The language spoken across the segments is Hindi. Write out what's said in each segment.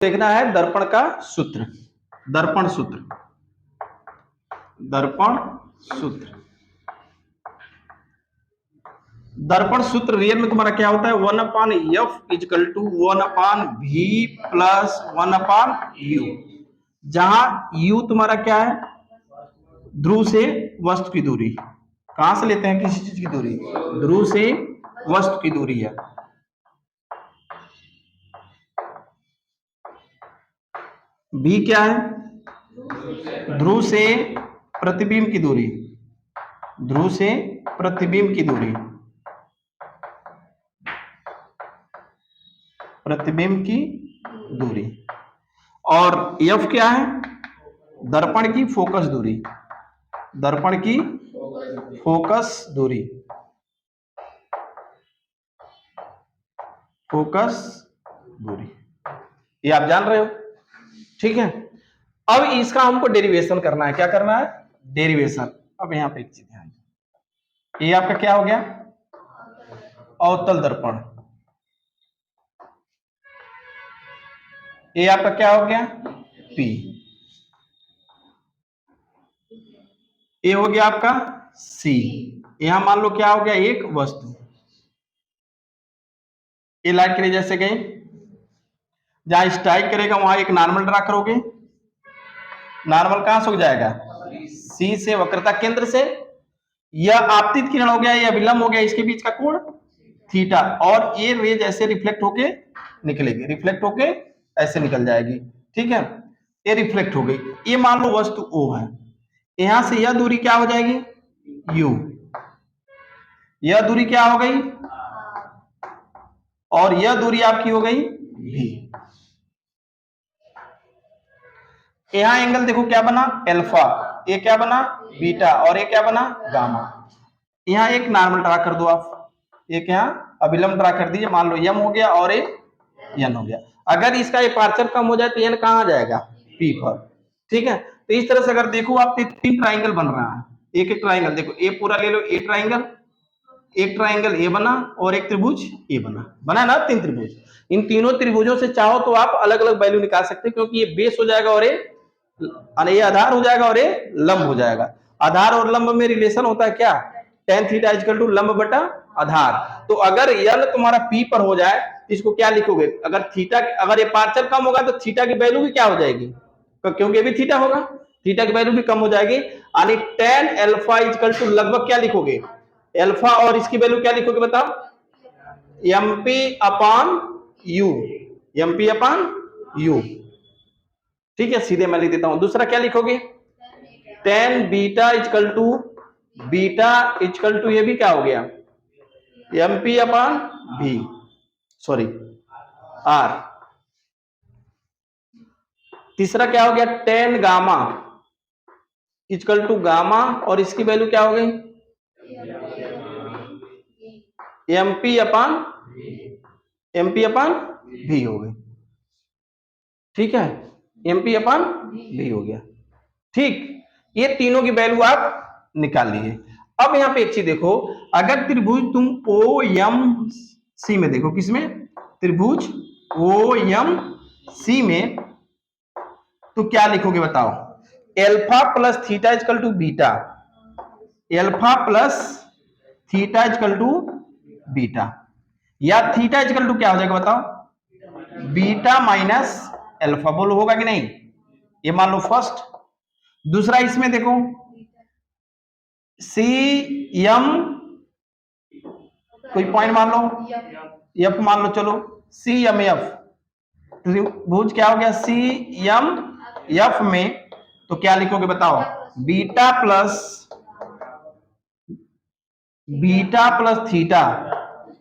देखना है दर्पण का सूत्र, दर्पण सूत्र, दर्पण सूत्र। दर्पण सूत्र रियल में तुम्हारा क्या होता है, 1/f is equal to 1/v plus 1/u, जहां u तुम्हारा क्या है, ध्रुव से वस्तु की दूरी। कहां से लेते हैं किसी चीज की दूरी, ध्रुव से वस्तु की दूरी है। v क्या है, ध्रुव से प्रतिबिंब की दूरी, ध्रुव से प्रतिबिंब की दूरी, प्रतिबिंब की दूरी। और f क्या है, दर्पण की फोकस दूरी, दर्पण की फोकस दूरी, फोकस दूरी, ये आप जान रहे हो, ठीक है। अब इसका हमको डेरिवेशन करना है, क्या करना है, डेरिवेशन। अब यहां पे एक चीज ध्यान, ये आपका क्या हो गया, अवतल दर्पण, ये आपका क्या हो गया, P, ये हो गया आपका C। यहां मान लो क्या हो गया, एक वस्तु, ये लाइट के लिए जैसे गई, जहां स्ट्राइक करेगा वहां एक नॉर्मल ड्रा करोगे, नॉर्मल कहां से हो जाएगा, C से वक्रता केंद्र से, यह आपतित किरण हो गया, यह विलंब हो गया, इसके बीच का कोण थीटा, और ये रेज ऐसे रिफ्लेक्ट होके निकलेगी, रिफ्लेक्ट होके ऐसे निकल जाएगी, ठीक है। ये रिफ्लेक्ट हो गई, ये मान लो वस्तु O है, यहां से यह दूरी क्या हो जाएगी, U, यह दूरी क्या हो गई, और यह दूरी आपकी हो गई V। यहां एंगल देखो क्या बना, अल्फा, ये क्या बना, बीटा, और ये क्या बना, गामा। यहां एक नॉर्मल ड्रा कर दो आप, एक यहाँ अभिलंब ड्रा कर दीजिए, मान लो m हो गया और ये n हो गया। अगर इसका अपर्चर कम हो जाए तो n कहां जाएगा, P पर, ठीक है। तो इस तरह से अगर देखो आप, तीन ट्राइंगल बन रहा है, एक एक ट्राइंगल देखो, ए पूरा ले लो, ए ट्राइंगल, एक ट्राइंगल ए बना, और एक त्रिभुज ए बना, बना ना तीन त्रिभुज। इन तीनों त्रिभुजों से चाहो तो आप अलग अलग वैल्यू निकाल सकते हैं, क्योंकि ये बेस हो जाएगा और ये आधार हो जाएगा और ये लंब हो जाएगा। आधार और लंब में रिलेशन होता है क्या, tan थीटा इक्वल टू लंब बटा आधार। तो अगर यल तुम्हारा P पर हो जाए तो इसको क्या लिखोगे, अगर थीटा, अगर ये पार्चर कम होगा तो थीटा की वैल्यू भी क्या हो जाएगी, क्योंकि ये भी थीटा होगा, थीटा की वैल्यू भी कम हो जाएगी, यानी tan अल्फा इक्वल टू लगभग क्या लिखोगे, अल्फा, और इसकी वैल्यू क्या लिखोगे बताओ, MP upon U, MP upon U, ठीक है। सीधे मैं लिख देता हूं, दूसरा क्या लिखोगे, tan beta equal to, beta equal to ये भी क्या हो गया, MP upon V, sorry R। तीसरा क्या हो गया, tan gamma equal to gamma, और इसकी वैल्यू क्या हो गई, MP अपॉन V हो गई, ठीक है, MP अपॉन V हो गया, ठीक। ये तीनों की वैल्यू आप निकाल लीजिए। अब यहां पे एक चीज देखो, अगर त्रिभुज तुम OMC में देखो, किसमें, त्रिभुज OMC में, तो क्या लिखोगे बताओ, alpha plus theta equal to beta, alpha plus theta equal to beta, या थीटा इक्वल टू क्या हो जाएगा बताओ, बीटा माइनस अल्फा, बोलो होगा कि नहीं, ये मान लो फर्स्ट। दूसरा इसमें देखो, CM, कोई पॉइंट मान लो, F मान लो, चलो CMF, त्रिभुज क्या हो गया, CMF में, तो क्या लिखोगे बताओ, beta plus theta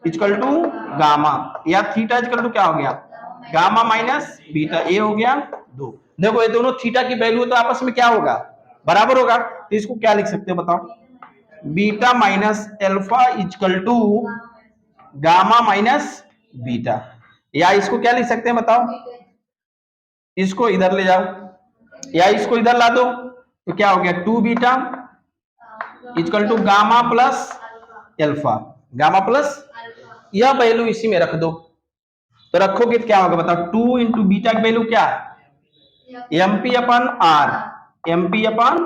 equal to gamma, या थीटा इक्वल टू क्या हो गया, गामा माइनस बीटा, ये हो गया दो। देखो ये दोनों थीटा की वैल्यू तो आपस में क्या होगा, बराबर होगा, तो इसको क्या लिख सकते हो बताओ, beta minus alpha equal to gamma minus beta, या इसको क्या लिख सकते हैं बताओ, इसको इधर ले जाओ, या इसको इधर ला दो, तो क्या हो गया, 2 beta equal to gamma plus alpha, gamma plus, यह वैल्यू इसी में रख दो, तो रखोगे क्या होगा बताओ, 2 इंटू बीटा की वैल्यू क्या है, MP upon R, MP upon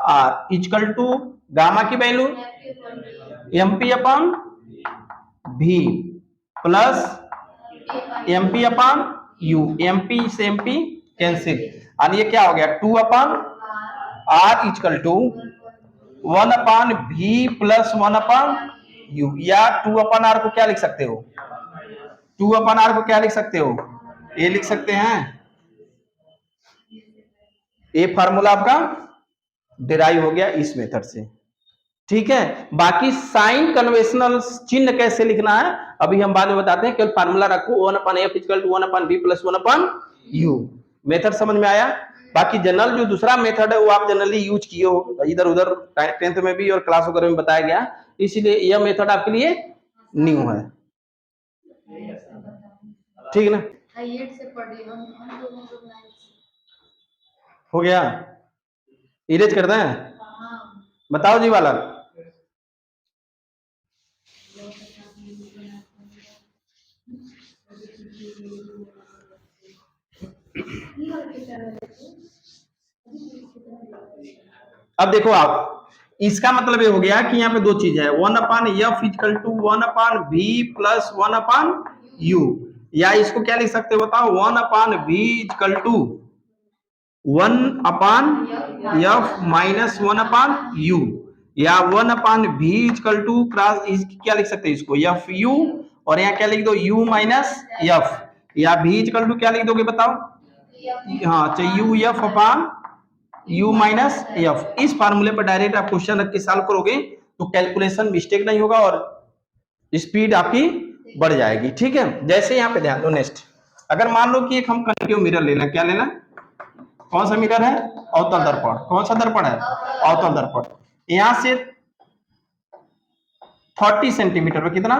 R equal to gamma की value MP upon V plus MP upon U, MP से MP कैंसिल, और ये क्या हो गया 2 upon R equal to 1 upon V plus 1 upon you, या 2 अपन आर को क्या लिख सकते हो, 2 अपन आर को क्या लिख सकते हो, ये लिख सकते हैं, ये फार्मूला आपका डिराइव हो गया इस मेथड से। ठीक है, बाकी साइन कन्वेंशनल चिन्ह कैसे लिखना है अभी हम बाद में बताते हैं, केवल फार्मूला रखो 1 upon F equal to 1 upon B plus 1 upon U. Method समझ में आया। बाकी जनरल जो दूसरा मेथड है वो आप जनरली यूज किए हो इधर उधर, 10th में भी और क्लास वगैरह में बताया गया, इसलिए यह मेथड आपके लिए न्यू है। ठीक है ना, हो गया, इरेज करते हैं, बताओ जी वाला। अब देखो आप, इसका मतलब ये हो गया कि यहाँ पे दो चीज है, 1 upon F equal to 1 upon B plus 1 upon U, या इसको क्या लिख सकते हो बताओ, 1 upon B equal to 1 upon F minus 1 upon U, या 1 अपान भी इक्वल टू क्रॉस क्या लिख सकते हैं इसको एफ यू, और यहाँ क्या लिख दो यू माइनस एफ, या भी इक्वल टू क्या लिख दोगे बताओ, हाँ चाहिए U F upon you minus F. इस फार्मूले पर डायरेक्ट आप क्वेश्चन रख के सॉल्व करोगे तो कैलकुलेशन मिस्टेक नहीं होगा और स्पीड आपकी बढ़ जाएगी। ठीक है, जैसे यहाँ पे ध्यान दो नेक्स्ट, अगर मान लो कि एक हम कनकेव मिरर लेना, क्या लेना, कौन सा मिरर है, अवतल दर्पण, कौन सा दर्पण है, अवतल दर्पण, यहां से 30 सेंटीमीटर पे कितना,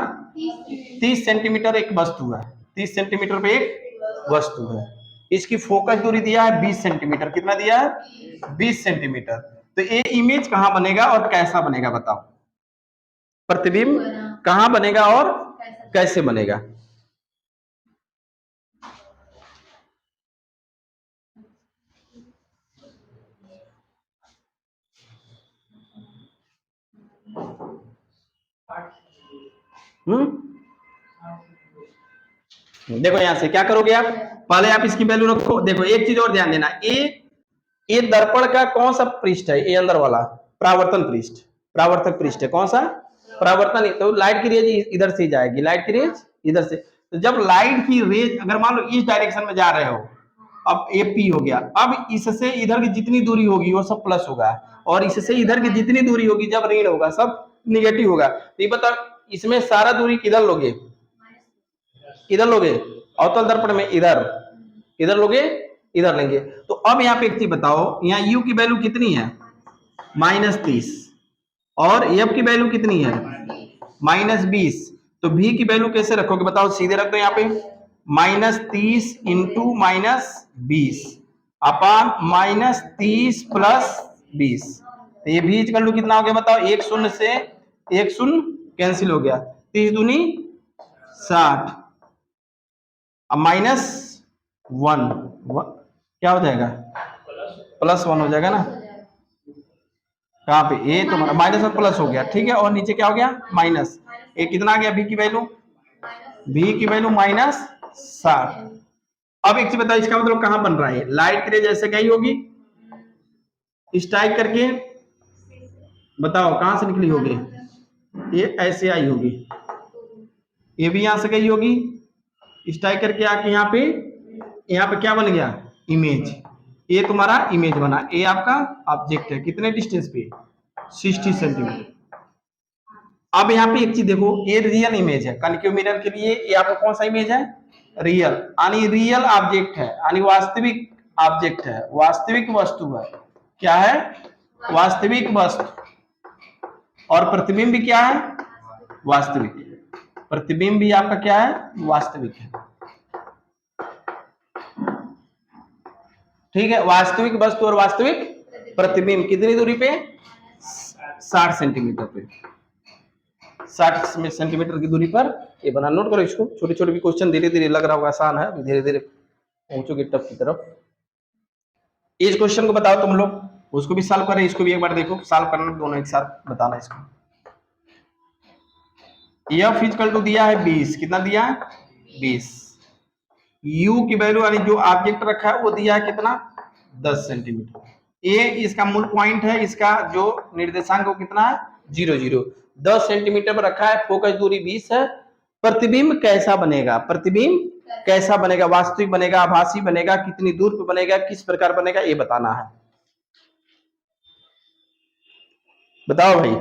30 सेंटीमीटर एक वस्तु है, 30 सेंटीमीटर पे एक वस्तु है, इसकी फोकस दूरी दिया है 20 सेंटीमीटर, कितना दिया है 20 सेंटीमीटर, तो ये इमेज कहां बनेगा और कैसा बनेगा बताओ, प्रतिबिंब कहां बनेगा और कैसे बनेगा। देखो यहां से क्या करोगे आप, पहले आप इसकी वैल्यू रखो, देखो एक चीज और ध्यान देना, ये दर्पण का कौन सा पृष्ठ है, ये अंदर वाला परावर्तन पृष्ठ, परावर्तक पृष्ठ है, कौन सा परावर्तन, तो लाइट की रेज इधर से जाएगी, लाइट की रेज इधर से, तो जब लाइट की रेज अगर मान लो इस डायरेक्शन में जा रहे हो, अब ए पी हो गया, अब इससे इधर की जितनी दूरी होगी वो सब प्लस होगा, और इससे इधर की जितनी दूरी होगी जब ऋण होगा सब निगेटिव होगा, तो ये बता इसमें सारा दूरी किधर लोगे, इधर लोगे, अवतल दर्पण में इधर, इधर लोगे, इधर लेंगे, तो अब यहाँ पे एक चीज बताओ, यहाँ u की वैल्यू कितनी है -30, और f की वैल्यू कितनी है -20, तो v की वैल्यू कैसे रखोगे बताओ, सीधे रख दो यहाँ पे -30 इंटू -20 अपान -30 प्लस 20, तो ये v इक्वल टू कितना हो गया बताओ, एक शून्य से एक शून्य कैंसिल हो गया, 30 दूनी 60, अब -1 क्या हो जाएगा, +1 हो जाएगा ना, कहाँ पे ये तो -1 प्लस हो गया, ठीक है, और नीचे क्या हो गया माइनस, ये कितना आ गया v की वैल्यू, v की वैल्यू -60। अब एक चीज बताओ, इसका मतलब कहां बन रहा है, लाइट की रेज ऐसे क्या ही होगी, स्ट्राइक करके बताओ कहां से निकली होगी, ये ऐसे आई होगी, ये भी यहां से गई होगी, स्ट्राइक करके आके यहाँ पे क्या बन गया इमेज, ये तुम्हारा इमेज बना, ये आपका ऑब्जेक्ट है, कितने डिस्टेंस पे 60 सेंटीमीटर। अब यहाँ पे एक चीज देखो, ये रियल इमेज है कनकेव मिरर के लिए, ये आपका कौन सा इमेज है रियल, यानी रियल ऑब्जेक्ट है, यानी वास्तविक ऑब्जेक्ट है, वास्तविक वस्तु है, क्या है वास्तविक वस्तु, और प्रतिबिंब भी क्या है वास्तविक, प्रतिबिंब भी आपका क्या है वास्तविक है। ठीक है, वास्तविक वस्तु और वास्तविक प्रतिबिंब कितनी दूरी पे 60 सेंटीमीटर पे, 60 सेंटीमीटर की दूरी पर ये बना। नोट करो इसको, छोटे छोटे भी क्वेश्चन धीरे धीरे लग रहा होगा आसान है, धीरे धीरे पहुंचोगे टफ की तरफ। इस क्वेश्चन को बताओ तुम लोग, उसको भी सॉल्व करें, इसको भी एक बार देखो, सॉल्व करना दोनों एक साथ बताना इसको। एफ इक्वल टू दिया है 20, कितना दिया है 20। यू की वैल्यू यानी जो ऑब्जेक्ट रखा है वो दिया है कितना 10 सेंटीमीटर। ए इसका मूल पॉइंट है, इसका जो निर्देशांक वो कितना है 0 0। 10 सेंटीमीटर पर रखा है, फोकस दूरी 20 है। प्रतिबिंब कैसा बनेगा, प्रतिबिंब कैसा बनेगा, वास्तविक बनेगा, आभासी बनेगा, कितनी दूर पे बनेगा, किस प्रकार बनेगा, ये बताना है। बताओ भाई,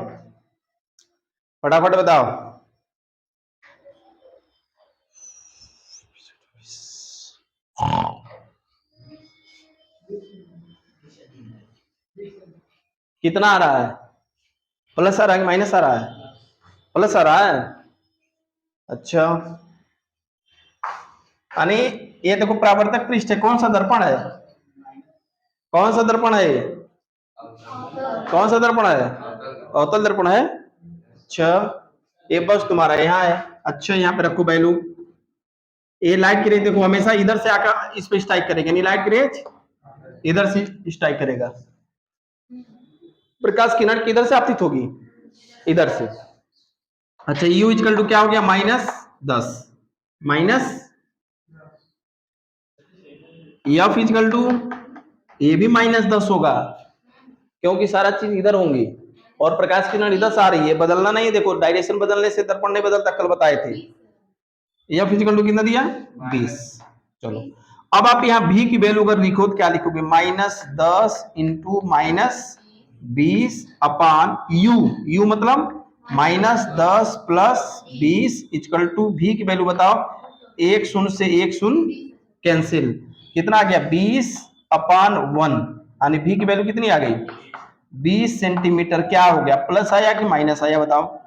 फटाफट बताओ। कितना आ रहा है, प्लस आ रहा है कि माइनस आ रहा है, प्लस आ रहा है। अच्छा, यानी ये देखो परावर्तक पृष्ठ है, कौन सा दर्पण है, कौन सा दर्पण है, कौन सा दर्पण है, अवतल दर्पण है। अच्छा, ये बस तुम्हारा यहाँ है। अच्छा, यहाँ पे रखो वैल्यू। ये लाइट की रेज देखो हमेशा इधर से आकर इस पे स्ट्राइक करेगा, नहीं लाइट की रेज इधर से स्ट्राइक करेगा, प्रकाश किरण किधर से आपतित होगी, इधर से। अच्छा, यू इक्वल टू क्या हो गया -10, माइनस एफ इक्वल टू ये भी -10 होगा, क्योंकि सारा चीज इधर होंगी और प्रकाश किरण इधर से आ रही है, बदलना नहीं। देखो डायरेक्शन बदलने से दर्पण नहीं बदलता, कल बताए थे। एफ इक्वल टू कितना दिया 20। चलो अब आप यहाँ भी की वैल्यू अगर लिखो तो क्या लिखोगे, -10 इंटू -20 अपान यू, यू मतलब -10 प्लस 20 इक्वल टू भी की वैल्यू बताओ। 1 शून्य से 1 शून्य कैंसिल, कितना आ गया 20 अपान 1, यानी भी की वैल्यू कितनी आ गई 20 सेंटीमीटर। क्या हो गया, प्लस आया कि माइनस आया बताओ।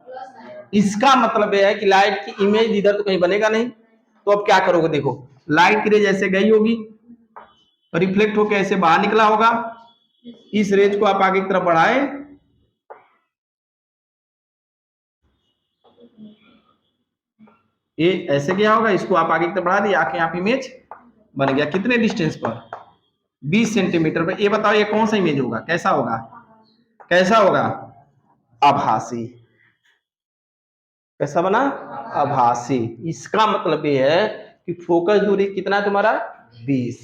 इसका मतलब यह है कि लाइट की इमेज इधर तो कहीं बनेगा नहीं, तो अब क्या करोगे, देखो लाइट की रेज ऐसे गई होगी, रिफ्लेक्ट होकर ऐसे बाहर निकला होगा, इस रेज को आप आगे की तरफ बढ़ाए, ये ऐसे क्या होगा, इसको आप आगे की तरफ बढ़ा दिए, आके यहाँ पे इमेज बन गया। कितने डिस्टेंस पर 20 सेंटीमीटर पर। ये बताओ ये कौन सा इमेज होगा, कैसा होगा, कैसा होगा आभासी। कैसा बना आभासी। इसका मतलब ये है कि फोकस दूरी कितना है तुम्हारा 20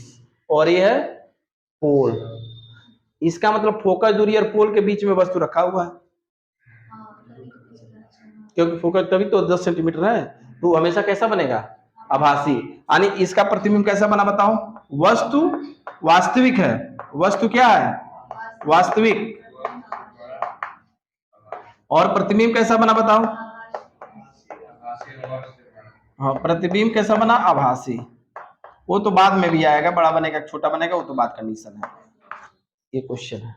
और ये है पोल। इसका मतलब फोकस दूरी और पोल के बीच में वस्तु रखा हुआ है, क्योंकि फोकस तभी तो 10 सेंटीमीटर है, तो हमेशा कैसा बनेगा आभासी। यानी इसका प्रतिबिंब कैसा बना बताओ, वस्तु वास्तविक है, वस्तु क्या है वास्तविक, और प्रतिबिंब कैसा बना बताओ, हाँ प्रतिबिंब कैसा बना आभासी। वो तो बाद में भी आएगा, बड़ा बनेगा छोटा बनेगा वो तो बात कंडीशन है। ये क्वेश्चन है,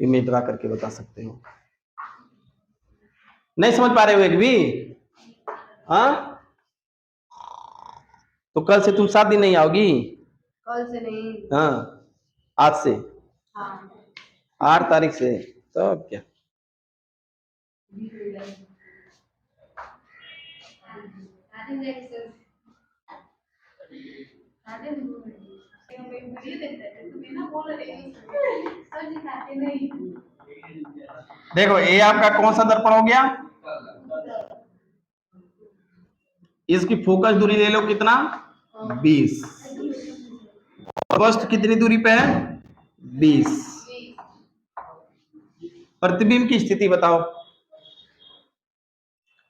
इमेज ड्रा करके बता सकते हो। नहीं समझ पा रहे हो एक भी, हाँ तो कल से तुम 7 दिन नहीं आओगी, कल से नहीं, हाँ आज से, हाँ 8 तारीख से, तो अब क्या देखो ये आपका कौन सा दर्पण हो गया, इसकी फोकस दूरी ले लो कितना 20, वस्तु कितनी दूरी पे है 20। प्रतिबिंब की स्थिति बताओ,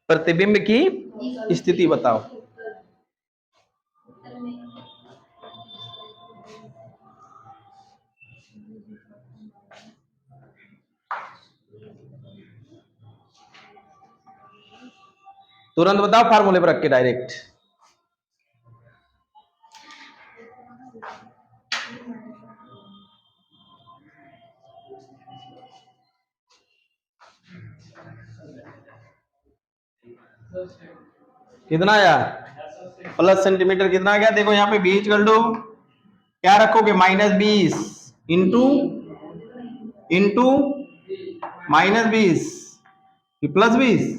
प्रतिबिंब की स्थिति बताओ। तुरंत बताओ फार्मूले पर रख के डायरेक्ट। कितना आया प्लस सेंटीमीटर, कितना आ गया देखो यहाँ पे बीच कर लो, क्या रखोगे -20 इंटू इंटू -20 प्लस 20,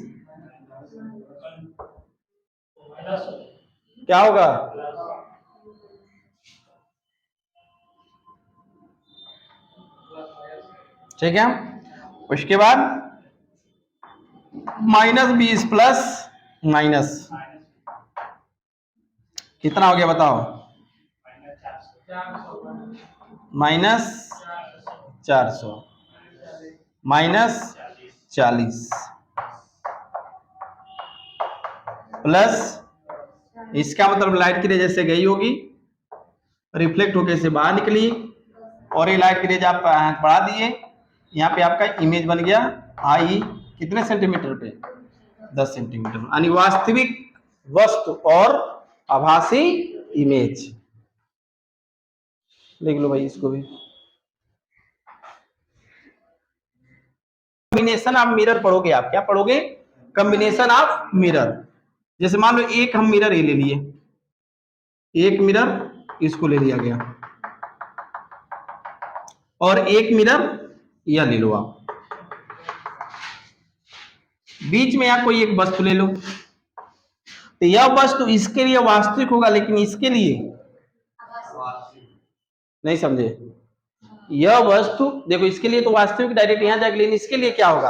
क्या होगा? ठीक है। उसके बाद -20 प्लस माइनस कितना हो गया बताओ? -400 -40 प्लस इसका मतलब लाइट की रेज ऐसे गई होगी, रिफ्लेक्ट होकर से बाहर निकली, और ये लाइट की रेज आप बढ़ा दिए, यहाँ पे आपका इमेज बन गया आई कितने सेंटीमीटर पे? 10 सेंटीमीटर, यानी वास्तविक वस्तु और आभासी इमेज। लिख लो भाई इसको भी। कॉम्बिनेशन ऑफ मिरर पढ़ोगे आप, क्या पढ़ोगे? Combination of mirror. जैसे मान लो एक हम मिरर ये ले लिए, एक मिरर इसको ले लिया गया, और एक मिरर यह ले लो आप, बीच में यहाँ कोई एक वस्तु ले लो, तो यह वस्तु इसके लिए वास्तविक होगा, लेकिन इसके लिए नहीं समझे? यह वस्तु देखो इसके लिए तो वास्तविक डायरेक्ट यहां जाएगी, लेकिन इसके लिए क्या होगा?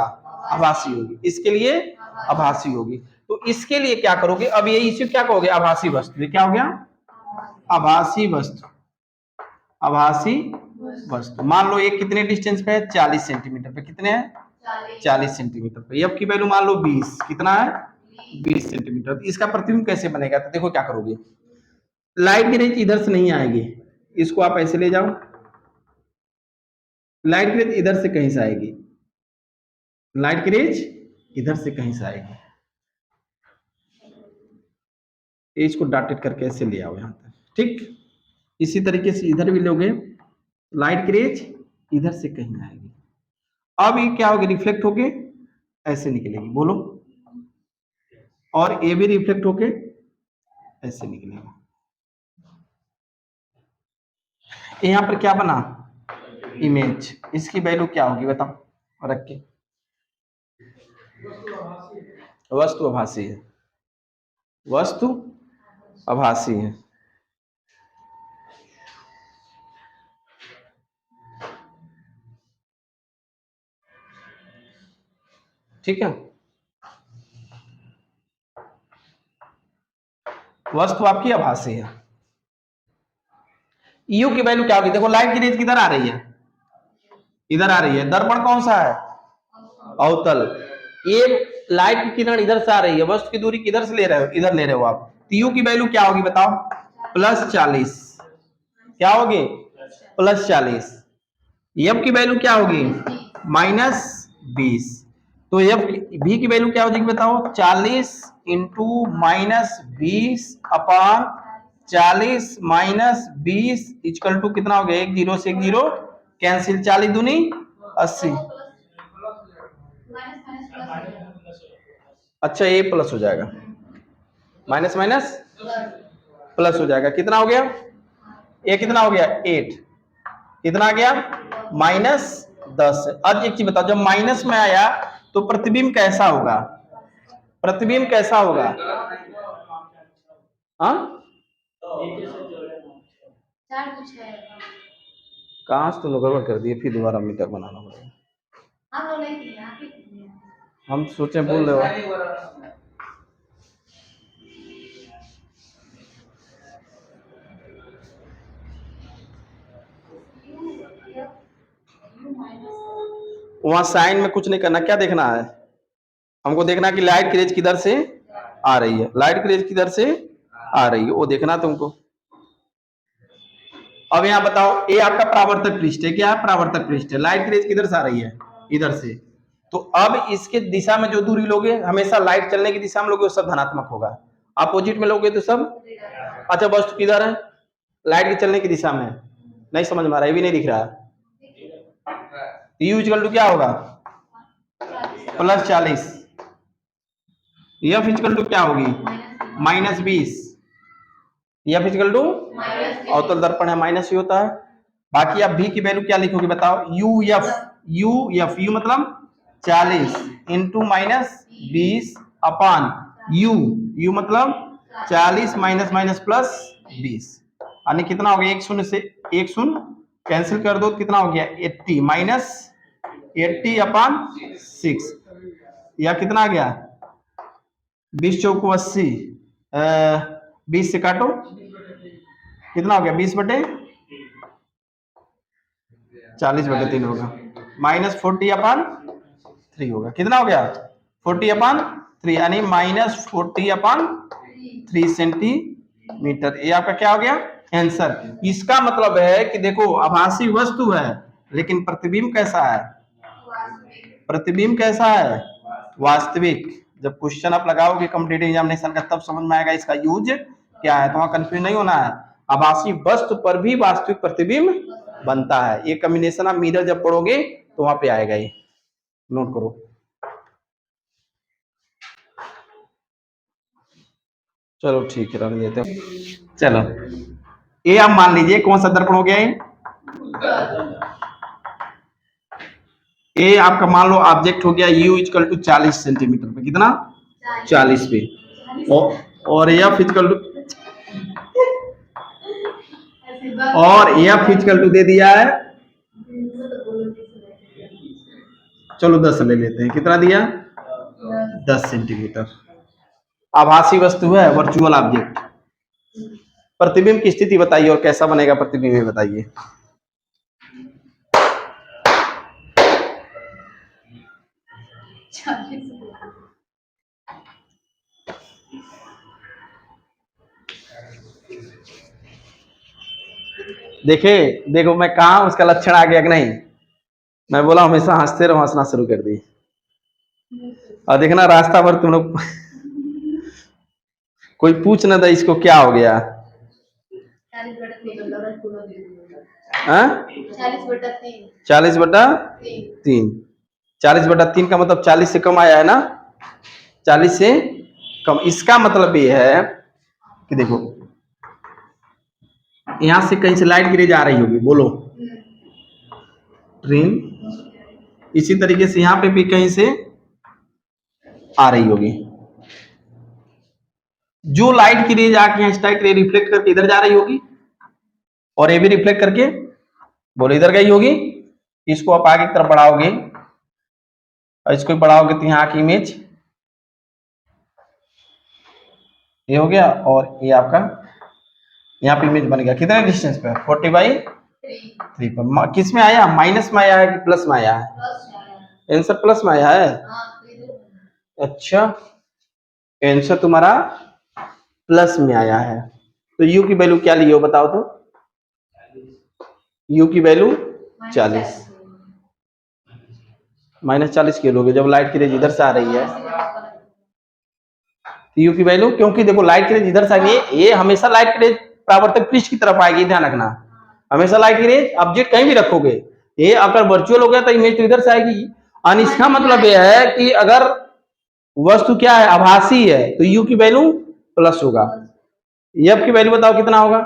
आभासी होगी, इसके लिए आभासी होगी। तो इसके लिए क्या करोगे? अब ये इसे क्या कहोगे? आभासी वस्तु। ये क्या हो गया? आभासी वस्तु। आभासी वस्तु मान लो एक कितने डिस्टेंस पे है? 40 सेंटीमीटर पे। कितने है? 40 सेंटीमीटर पे। अब की वैल्यू मान लो 20, कितना है? 20 सेंटीमीटर। तो इसका प्रतिबिंब कैसे बनेगा? तो देखो क्या करोगे, लाइट की रेंज इधर से नहीं आएगी, इसको आप ऐसे ले जाओ, लाइट की रेंज इधर से कहीं से आएगी, लाइट की रेंज इधर से कहीं से आएगी, इसको डॉटेड करके ऐसे ले आओ यहां तक, ठीक। इसी तरीके से इधर भी लोगे, लाइट की रेंज इधर से कहीं आएगी, अब ये क्या होगी? रिफ्लेक्ट होके ऐसे निकलेगी, बोलो, और ये भी रिफ्लेक्ट होके ऐसे निकलेगा। यहां पर क्या बना? इमेज। इसकी वैल्यू क्या होगी बताओ रख के? वस्तु आभासी है, वस्तु आभासी है। ठीक है, वस्तु आपकी आभासी है। यू की वैल्यू क्या होगी? देखो लाइट की रेंज किधर आ रही है? इधर आ रही है। दर्पण कौन सा है? अवतल। ये लाइट की किरण इधर से आ रही है, वस्तु की दूरी किधर से ले रहे हो? इधर ले रहे हो आप। तो यू की वैल्यू क्या होगी बताओ? +40। क्या होगी? +40। एफ की वैल्यू क्या होगी? -20। तो एफ भी की वैल्यू क्या हो जाएगी बताओ? 40 इंटू -20 अपान 40 -20 इक्वल टू कितना हो गया? 1 0 से 1 0 कैंसिल, 40 दूनी 80। अच्छा ये प्लस हो जाएगा, माइनस माइनस प्लस हो जाएगा। कितना हो गया? ये कितना हो गया? 8। कितना आ गया? -10। अब एक चीज बताओ, जब माइनस में आया तो प्रतिबिंब कैसा होगा? प्रतिबिंब कैसा होगा? हाँ, कहाँ से तुम लोग गड़बड़ कर दिए? फिर दोबारा मीटर बनाना पड़ेगा। हम सोचे बोल रहे हो। वहां साइन में कुछ नहीं करना, क्या देखना है हमको? देखना कि लाइट की रेंज किधर से आ रही है, लाइट की रेंज किधर से आ रही है वो देखना तुमको। अब यहाँ बताओ, ये आपका परावर्तक पृष्ठ है। क्या है? परावर्तक पृष्ठ है। लाइट की रेंज किधर से आ रही है? इधर से। तो अब इसके दिशा में जो दूरी लोगे, हमेशा लाइट चलने की दिशा में लोगे वो सब धनात्मक होगा, अपोजिट में लोगे तो सब। अच्छा वस्तु किधर है? लाइट के चलने की दिशा में। नहीं समझ में आ रहा, ये भी नहीं दिख रहा है। यू इक्वल टू क्या होगा? +40। एफ इक्वल टू क्या होगी? -20। एफ इक्वल टू अवतल दर्पण है, माइनस ही होता है। बाकी आप भी की वैल्यू क्या लिखोगे बताओ? यू एफ यू मतलब 40 इंटू -20 अपान यू मतलब 40 माइनस माइनस प्लस 20, यानी कितना हो गया, एक शून्य से एक शून्य कैंसिल कर दो, कितना हो गया 80 माइनस 80 अपॉन 6, या कितना आ गया 20 चौको 80, 20 से काटो कितना हो गया 20 बटे 40 बटे 3 होगा, माइनस 40 अपॉन 3 होगा, कितना हो गया 40 अपॉन 3, यानी माइनस 40 अपॉन 3 सेंटीमीटर। ये आपका क्या हो गया आंसर। इसका मतलब है कि देखो आभासी वस्तु है लेकिन प्रतिबिंब कैसा है, प्रतिबिंब कैसा है वास्तविक। जब क्वेश्चन आप लगाओगे कॉम्पिटिटिव एग्जामिनेशन का तब समझ में आएगा इसका यूज क्या है, तो वहां कंफ्यूज नहीं होना है। आभासी वस्तु पर भी वास्तविक प्रतिबिंब बनता है, ये कॉम्बिनेशन आप मिरर जब पढ़ोगे तो वहां पे आएगा, ये नोट करो। चलो ठीक है रहने देते हैं। चलो ये आप मान लीजिए कौन सा दर्पण हो गया ये आपका मान लो ऑब्जेक्ट हो गया u इक्वल टू 40 सेंटीमीटर पे, कितना 40 पे, और एफ इक्वल टू दे दिया है, चलो 10 ले लेते हैं, कितना दिया 10 सेंटीमीटर। आभासी वस्तु है वर्चुअल ऑब्जेक्ट। प्रतिबिंब की स्थिति बताइए और कैसा बनेगा प्रतिबिंब ये बताइए। देखे देखो मैं कहा उसका लक्षण आ गया कि नहीं, मैं बोला हमेशा हंसते रहो, हंसना शुरू कर दी, और देखना रास्ता भर तुम लोग कोई पूछ ना था इसको क्या हो गया, 40/3, 40/3 का मतलब 40 से कम आया है ना, 40 से कम। इसका मतलब ये है कि देखो यहां से कहीं से लाइट गिरे जा रही होगी, बोलो ट्रेन, इसी तरीके से यहां पे भी कहीं से आ रही होगी, जो लाइट की रेज आके यहाँ स्ट्राइक रे रिफ्लेक्ट करके इधर जा रही होगी, और ये भी रिफ्लेक्ट करके बोलो इधर गई होगी। इसको आप आगे की तरफ बढ़ाओगे और इसको बढ़ाओगे तो यहाँ की इमेज ये हो गया, और ये आपका यहाँ पे इमेज बन गया, कितने डिस्टेंस पे 40/3 पर। किस में आया, माइनस में आया है कि प्लस में आया है, आंसर प्लस में आया है। अच्छा आंसर तुम्हारा प्लस में आया है, तो u की वैल्यू क्या ली हो बताओ तो, u की वैल्यू 40, -40 के लोगे जब लाइट की रेज इधर से आ रही है, तो u की वैल्यू, क्योंकि देखो लाइट की रेज इधर से आएगी, ये हमेशा लाइट की रेज परावर्तक पृष्ठ की तरफ आएगी, ध्यान रखना, हमेशा लाइट की रेज ऑब्जेक्ट कहीं भी रखोगे, ये अगर वर्चुअल हो गया तो इमेज तो इधर से आएगी। और इसका मतलब यह है कि अगर वस्तु क्या है आभासी है तो u की वैल्यू प्लस होगा। f की वैल्यू बताओ कितना होगा,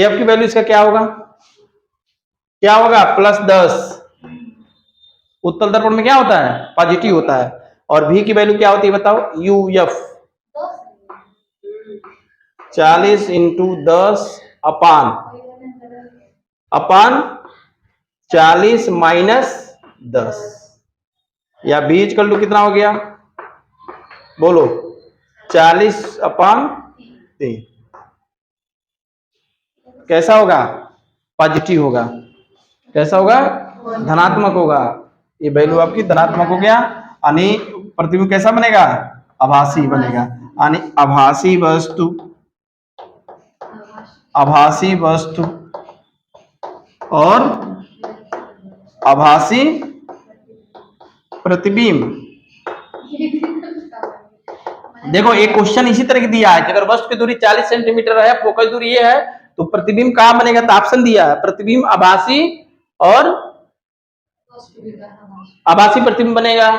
f की वैल्यू इसका क्या होगा, क्या होगा +10। उत्तल दर्पण में क्या होता है पॉजिटिव होता है, और v की वैल्यू क्या होती है बताओ, uf 40 × 10 अपान 40 - 10, या v इक्वल टू कितना हो गया बोलो 40/3, कैसा होगा पॉजिटिव होगा, कैसा होगा धनात्मक होगा, ये वैल्यू आपकी धनात्मक हो गया, यानी प्रतिबिंब कैसा बनेगा आभासी बनेगा, यानी आभासी वस्तु और आभासी प्रतिबिंब। देखो एक क्वेश्चन इसी तरह की दिया है कि अगर वस्तु की दूरी 40 सेंटीमीटर है, फोकस दूरी ये है, तो प्रतिबिंब कहां बनेगा, तो ऑप्शन दिया है प्रतिबिंब आभासी और आभासी प्रतिबिंब बनेगा।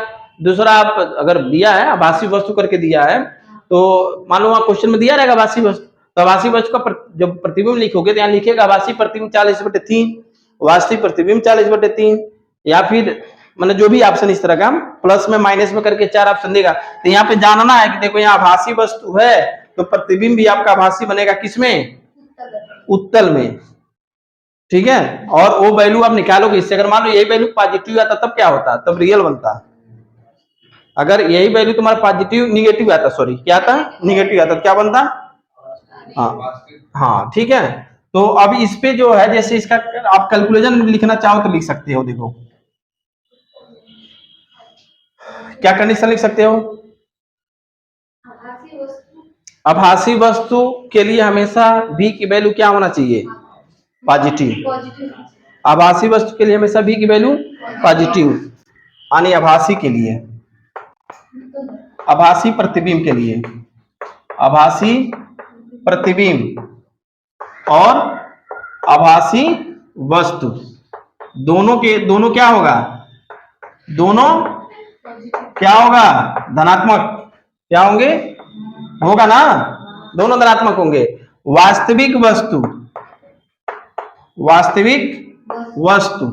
दूसरा आप अगर दिया है आभासी वस्तु करके दिया है, तो मान लो वहां क्वेश्चन में दिया रहेगा आभासी वस्तु, तो आभासी वस्तु का जब प्रतिबिंब लिखोगे तो यहाँ लिखेगा आभासी प्रतिबिंब 40/3, वास्तविक प्रतिबिंब 40/3, या फिर मतलब जो भी ऑप्शन इस तरह का प्लस में माइनस में करके 4 ऑप्शन देगा। तो यहाँ पे जानना है कि देखो यहाँ आभासी वस्तु है तो प्रतिबिंब भी आपका आभासी बनेगा किसमें, उत्तल में, ठीक है। और वो वैल्यू आप निकालोगे इससे, अगर मान लो यही वैल्यू पॉजिटिव आता तब क्या होता, तब रियल बनता। अगर यही वैल्यू तुम्हारा पॉजिटिव निगेटिव आता, सॉरी क्या आता, निगेटिव आता, तो क्या बनता, हाँ हाँ ठीक है। तो अब इस पे जो है जैसे इसका आप कैलकुलेशन लिखना चाहो तो लिख सकते हो। देखो क्या कंडीशन लिख सकते हो, आभासी वस्तु के लिए हमेशा v की वैल्यू क्या होना चाहिए, पॉजिटिव। आभासी वस्तु के लिए हमेशा v की वैल्यू पॉजिटिव, यानी आभासी के लिए, आभासी प्रतिबिंब के लिए, आभासी प्रतिबिंब और आभासी वस्तु दोनों के दोनों क्या होगा, दोनों क्या होगा, धनात्मक क्या होंगे, होगा ना, दोनों धनात्मक होंगे। वास्तविक वस्तु, वास्तविक वस्तु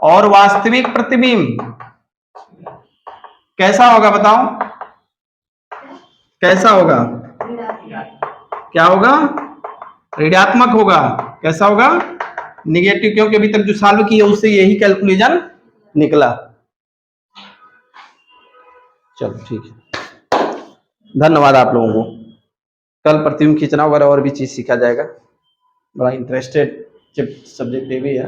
और वास्तविक प्रतिबिंब कैसा होगा बताओ, कैसा होगा, क्या होगा, ऋणात्मक होगा। कैसा होगा, निगेटिव, क्योंकि अभी तक जो सॉल्व किया उससे यही कैलकुलेशन निकला। चलो ठीक है, धन्यवाद आप लोगों को। कल प्रतिबिंब खींचना वगैरह और भी चीज सीखा जाएगा, बड़ा इंटरेस्टेड सब्जेक्ट ये भी है।